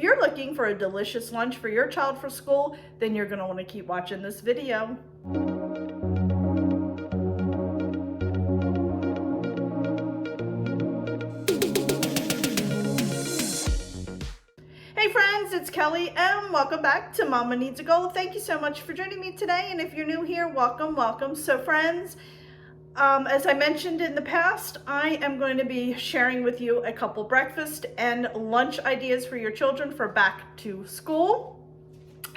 you're looking for a delicious lunch for your child for school, then you're gonna wanna keep watching this video. Hey friends, it's Kelly and welcome back to Mama Needs a Goal. Thank you so much for joining me today, and if you're new here, welcome, welcome. So friends, as I mentioned in the past, I am going to be sharing with you a couple breakfast and lunch ideas for your children for back to school.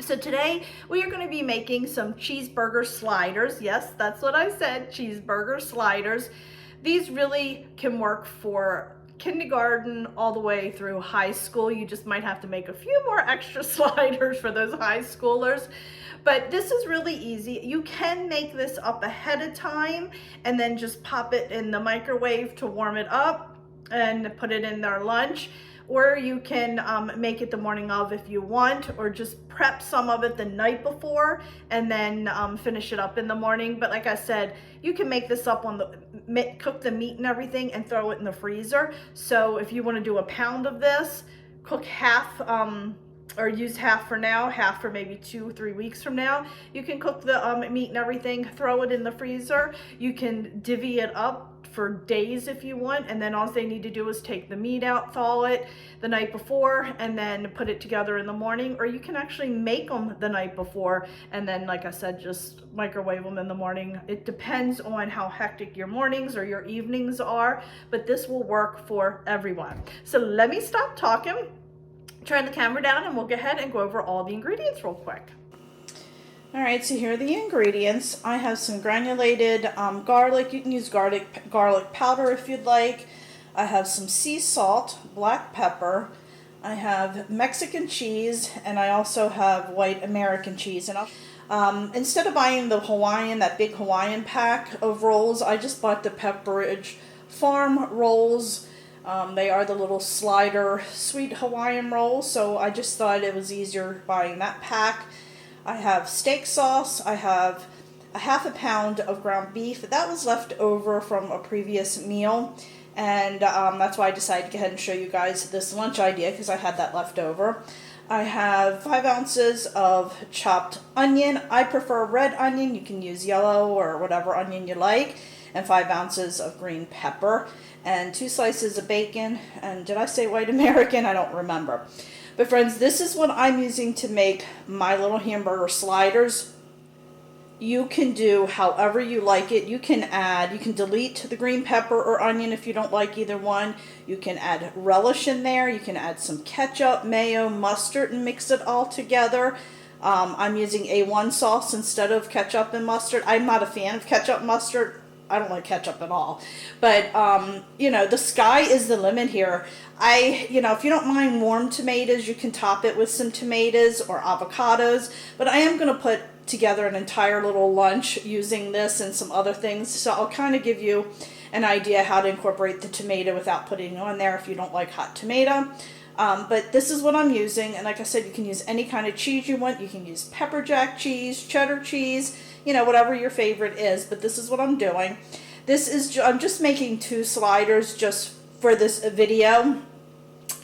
So today we are going to be making some cheeseburger sliders. Yes, that's what I said, cheeseburger sliders. These really can work for kindergarten all the way through high school. You just might have to make a few more extra sliders for those high schoolers. But this is really easy. You can make this up ahead of time and then just pop it in the microwave to warm it up and put it in their lunch. Or you can make it the morning of if you want, or just prep some of it the night before and then finish it up in the morning. But like I said, you can make this up on the, cook the meat and everything and throw it in the freezer. So if you want to do a pound of this, cook half, or use half for now, half for maybe 2-3 weeks from now. You can cook the meat and everything, throw it in the freezer. You can divvy it up for days if you want, and then all they need to do is take the meat out, thaw it the night before, and then put it together in the morning. Or you can actually make them the night before and then, like I said, just microwave them in the morning. It depends on how hectic your mornings or your evenings are, but this will work for everyone. So let me stop talking, turn the camera down, and we'll go ahead and go over all the ingredients real quick. All right, so here are the ingredients. I have some granulated garlic. You can use garlic powder if you'd like. I have some sea salt, black pepper. I have Mexican cheese, and I also have white American cheese. And instead of buying the Hawaiian, that big Hawaiian pack of rolls, I just bought the Pepperidge Farm rolls. They are the little slider sweet Hawaiian rolls, so I just thought it was easier buying that pack. I have steak sauce. I have a half a pound of ground beef. That was left over from a previous meal, and that's why I decided to go ahead and show you guys this lunch idea, because I had that left over. I have 5 ounces of chopped onion. I prefer red onion. You can use yellow or whatever onion you like. And 5 ounces of green pepper. And 2 slices of bacon. And did I say white American? I don't remember. But friends, this is what I'm using to make my little hamburger sliders. You can do however you like it. You can delete the green pepper or onion if you don't like either one. You can add relish in there. You can add some ketchup, mayo, mustard, and mix it all together. I'm using A1 sauce instead of ketchup and mustard. I'm not a fan of ketchup mustard. I don't like ketchup at all. But, you know, the sky is the limit here. You know, if you don't mind warm tomatoes, you can top it with some tomatoes or avocados. But I am going to put together an entire little lunch using this and some other things. So I'll kind of give you an idea how to incorporate the tomato without putting it on there if you don't like hot tomato. But this is what I'm using. And like I said, you can use any kind of cheese you want. You can use pepper jack cheese, cheddar cheese, you know, whatever your favorite is. But this is what I'm doing. I'm just making 2 sliders just for this video.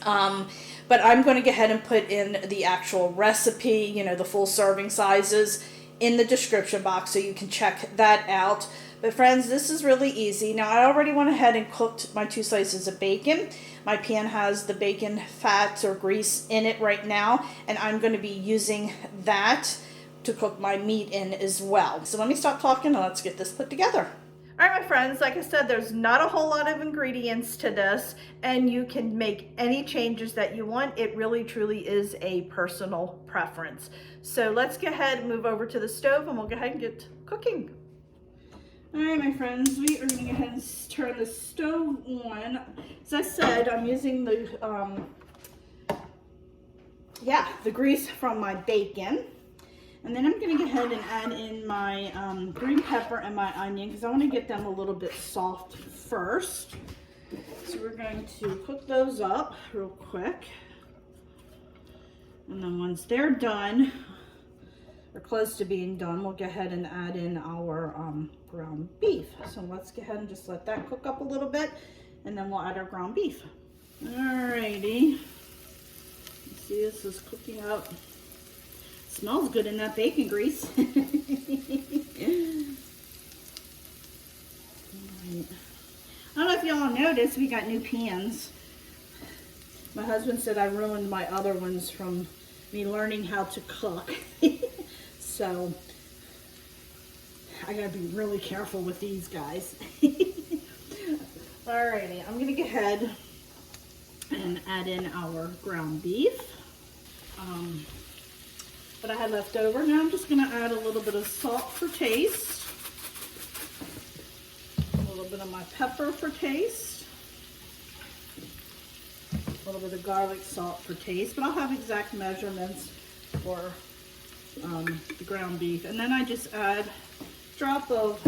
But I'm going to go ahead and put in the actual recipe, you know, the full serving sizes in the description box so you can check that out. But friends, this is really easy. Now I already went ahead and cooked my 2 slices of bacon. My pan has the bacon fat or grease in it right now, and I'm going to be using that to cook my meat in as well. So let me stop talking and let's get this put together. All right, my friends, like I said, there's not a whole lot of ingredients to this, and you can make any changes that you want. It really, truly is a personal preference. So let's go ahead and move over to the stove, and we'll go ahead and get cooking. All right, my friends, we are going to go ahead and turn the stove on. As I said, I'm using the grease from my bacon. And then I'm going to go ahead and add in my green pepper and my onion because I want to get them a little bit soft first. So we're going to cook those up real quick. And then once they're done, or close to being done, we'll go ahead and add in our ground beef. So let's go ahead and just let that cook up a little bit, and then we'll add our ground beef. Alrighty. See, this is cooking up. Smells good in that bacon grease. I don't know if y'all noticed, we got new pans. My husband said I ruined my other ones from me learning how to cook. So I gotta be really careful with these guys. Alrighty, I'm gonna go ahead and add in our ground beef. What I had left over. Now I'm just gonna add a little bit of salt for taste. A little bit of my pepper for taste. A little bit of garlic salt for taste, but I'll have exact measurements for the ground beef. And then I just add a drop of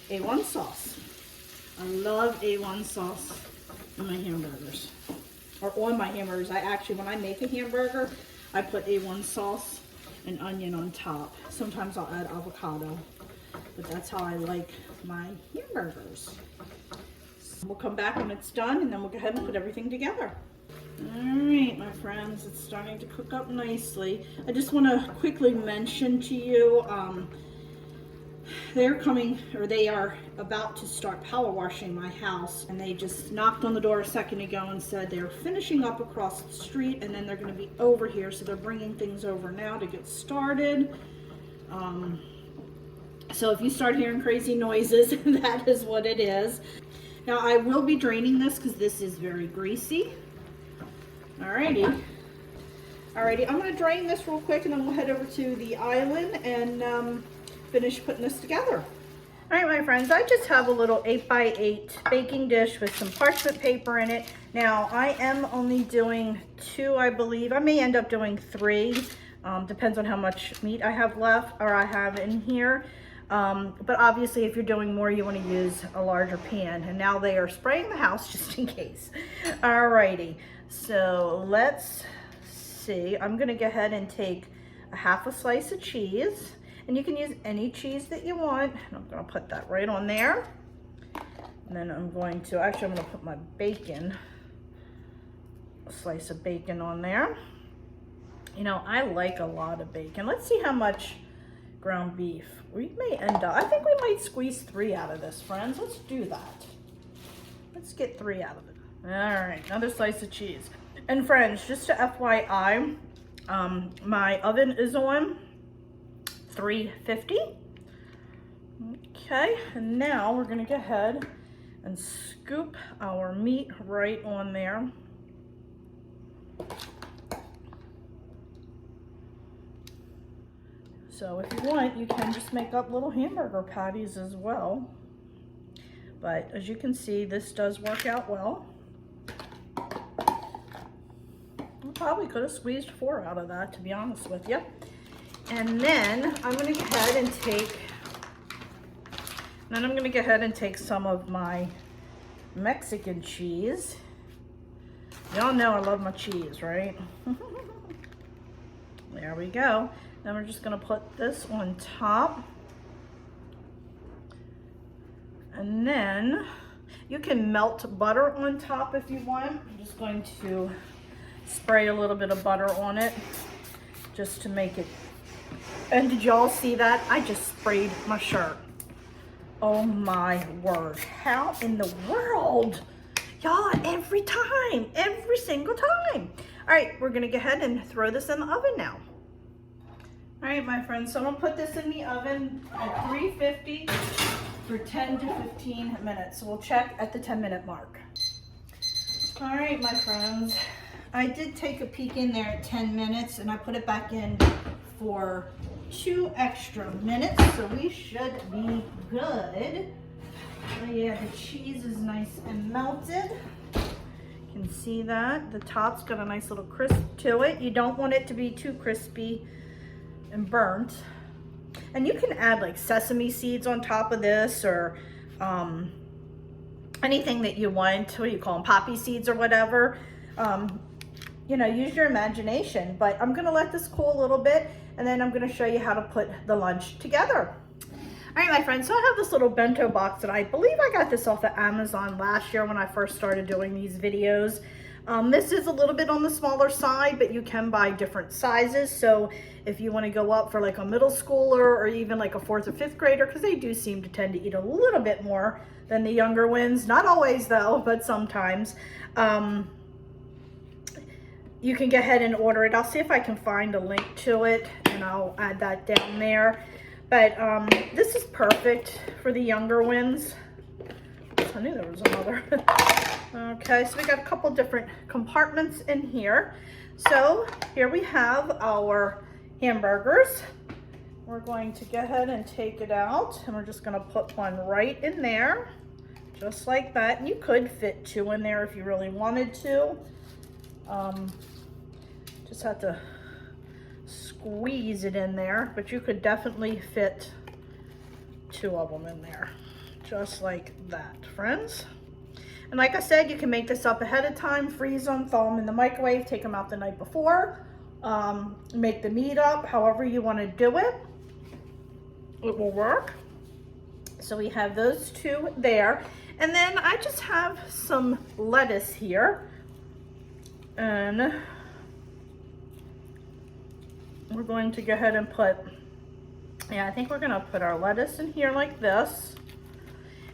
A1 sauce. I love A1 sauce in my hamburgers, or on my hamburgers. I actually, when I make a hamburger, I put A1 sauce and onion on top. Sometimes I'll add avocado, but that's how I like my hamburgers. We'll come back when it's done, and then we'll go ahead and put everything together. All right, my friends, it's starting to cook up nicely. I just want to quickly mention to you, they're coming, or they are about to start power washing my house, and they just knocked on the door a second ago and said they're finishing up across the street, and then they're going to be over here, so they're bringing things over now to get started. So if you start hearing crazy noises, that is what it is. Now I will be draining this because this is very greasy. Alrighty, I'm going to drain this real quick, and then we'll head over to the island and finish putting this together. All right, my friends, I just have a little 8x8 baking dish with some parchment paper in it. Now, I am only doing 2, I believe. I may end up doing 3. Depends on how much meat I have left, or I have in here. But obviously, if you're doing more, you want to use a larger pan. And now they are spraying the house just in case. All righty, so let's see. I'm going to go ahead and take a half a slice of cheese. And you can use any cheese that you want. And I'm going to put that right on there. And then I'm going to, actually I'm going to put my bacon, a slice of bacon on there. You know, I like a lot of bacon. Let's see how much ground beef. We may end up, I think we might squeeze 3 out of this, friends. Let's do that. Let's get 3 out of it. All right, another slice of cheese. And friends, just to FYI, my oven is on 350. Okay, and now we're going to go ahead and scoop our meat right on there. So if you want, you can just make up little hamburger patties as well. But as you can see, this does work out well. I probably could have squeezed 4 out of that, to be honest with you. And then I'm going to go ahead and take some of my Mexican cheese. Y'all know I love my cheese, right? There we go. Then we're just going to put this on top. And then you can melt butter on top if you want. I'm just going to spray a little bit of butter on it just to make it. And did y'all see that? I just sprayed my shirt. Oh my word. How in the world? Y'all, every time, every single time. All right, we're gonna go ahead and throw this in the oven now. All right, my friends, so I'm gonna put this in the oven at 350 for 10 to 15 minutes. So we'll check at the 10-minute mark. All right, my friends, I did take a peek in there at 10 minutes and I put it back in for 2 extra minutes, so we should be good. Oh yeah, the cheese is nice and melted. You can see that. The top's got a nice little crisp to it. You don't want it to be too crispy and burnt. And you can add like sesame seeds on top of this, or anything that you want. What do you call them? Poppy seeds or whatever. You know, use your imagination. But I'm gonna let this cool a little bit, and then I'm gonna show you how to put the lunch together. All right, my friends, so I have this little bento box, and I believe I got this off of Amazon last year when I first started doing these videos. This is a little bit on the smaller side, but you can buy different sizes. So if you want to go up for like a middle schooler or even like a 4th or 5th grader, because they do seem to tend to eat a little bit more than the younger ones. Not always though, but sometimes. You can go ahead and order it. I'll see if I can find a link to it and I'll add that down there. But this is perfect for the younger ones. I knew there was another. Okay, so we got a couple different compartments in here. So here we have our hamburgers. We're going to go ahead and take it out, and we're just going to put one right in there, just like that. And you could fit 2 in there if you really wanted to. Just have to squeeze it in there, but you could definitely fit 2 of them in there, just like that, friends. And like I said, you can make this up ahead of time, freeze them, thaw them in the microwave, take them out the night before, make the meat up, however you want to do it. It will work. So we have those 2 there. And then I just have some lettuce here. And we're going to go ahead and put, I think we're going to put our lettuce in here like this.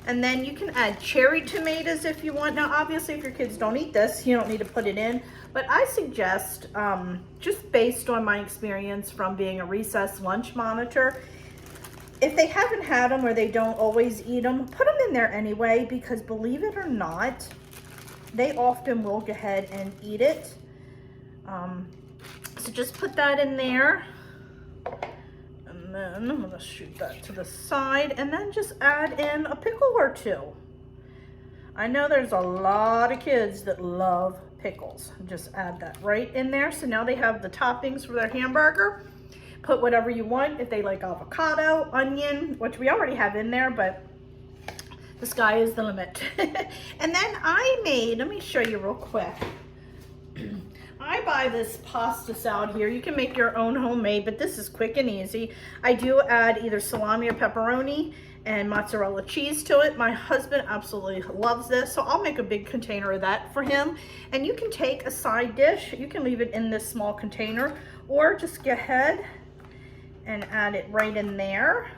And then you can add cherry tomatoes if you want. Now, obviously, if your kids don't eat this, you don't need to put it in. But I suggest, just based on my experience from being a recess lunch monitor, if they haven't had them or they don't always eat them, put them in there anyway, because believe it or not, they often will go ahead and eat it. So just put that in there. And then I'm gonna shoot that to the side, and then just add in a pickle or 2. I know there's a lot of kids that love pickles. Just add that right in there. So now they have the toppings for their hamburger. Put whatever you want. If they like avocado, onion, which we already have in there, but the sky is the limit. And then I made, let me show you real quick. I buy this pasta salad here. You can make your own homemade, but this is quick and easy. I do add either salami or pepperoni and mozzarella cheese to it. My husband absolutely loves this, so I'll make a big container of that for him. And you can take a side dish. You can leave it in this small container, or just go ahead and add it right in there.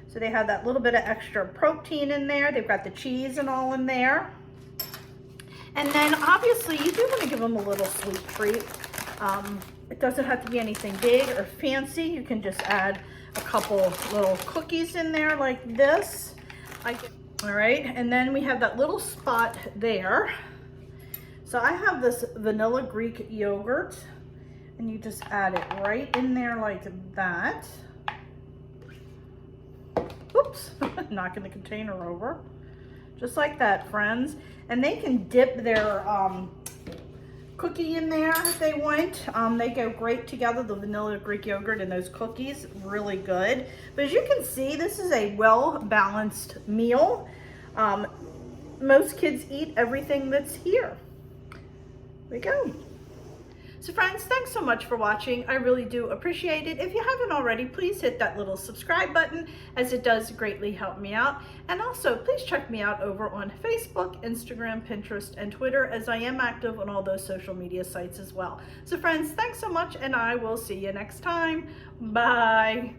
So they have that little bit of extra protein in there. They've got the cheese and all in there. And then obviously you do want to give them a little sweet treat. It doesn't have to be anything big or fancy. You can just add a couple little cookies in there like this. All right, and then we have that little spot there. So I have this vanilla Greek yogurt, and you just add it right in there like that. Oops, knocking the container over. Just like that, friends. And they can dip their cookie in there if they want. They go great together, the vanilla Greek yogurt and those cookies, really good. But as you can see, this is a well-balanced meal. Most kids eat everything that's here. There we go. So friends, thanks so much for watching. I really do appreciate it. If you haven't already, please hit that little subscribe button, as it does greatly help me out. And also, please check me out over on Facebook, Instagram, Pinterest, and Twitter, as I am active on all those social media sites as well. So friends, thanks so much, and I will see you next time. Bye.